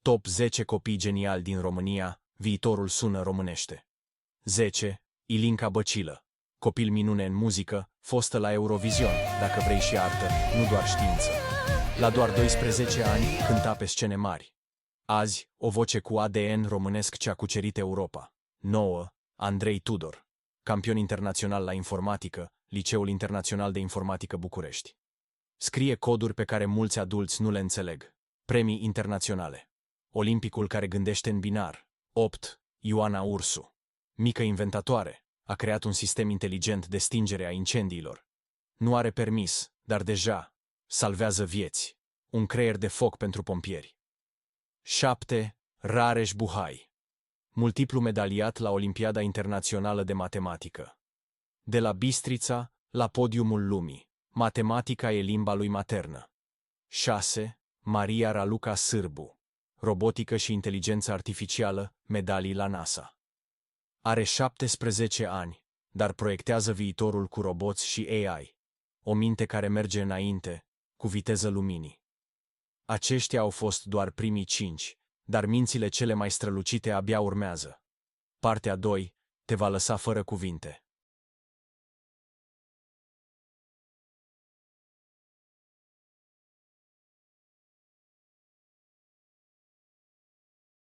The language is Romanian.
Top 10 copii geniali din România, viitorul sună românește. 10. Ilinca Băcilă. Copil minune în muzică, fostă la Eurovision, dacă vrei și artă, nu doar știință. La doar 12 ani cânta pe scene mari. Azi, o voce cu ADN românesc ce a cucerit Europa. 9. Andrei Tudor. Campion internațional la informatică, Liceul Internațional de Informatică București. Scrie coduri pe care mulți adulți nu le înțeleg. Premii internaționale. Olimpicul care gândește în binar. 8. Ioana Ursu. Mică inventatoare, a creat un sistem inteligent de stingere a incendiilor. Nu are permis, dar deja salvează vieți. Un creier de foc pentru pompieri. 7. Rareș Buhai. Multiplu medaliat la Olimpiada Internațională de Matematică. De la Bistrița la podiumul lumii. Matematica e limba lui maternă. 6. Maria Raluca Sârbu. Robotică și inteligență artificială, medalii la NASA. Are 17 ani, dar proiectează viitorul cu roboți și AI. O minte care merge înainte, cu viteză luminii. Aceștia au fost doar primii 5, dar mințile cele mai strălucite abia urmează. Partea 2 te va lăsa fără cuvinte.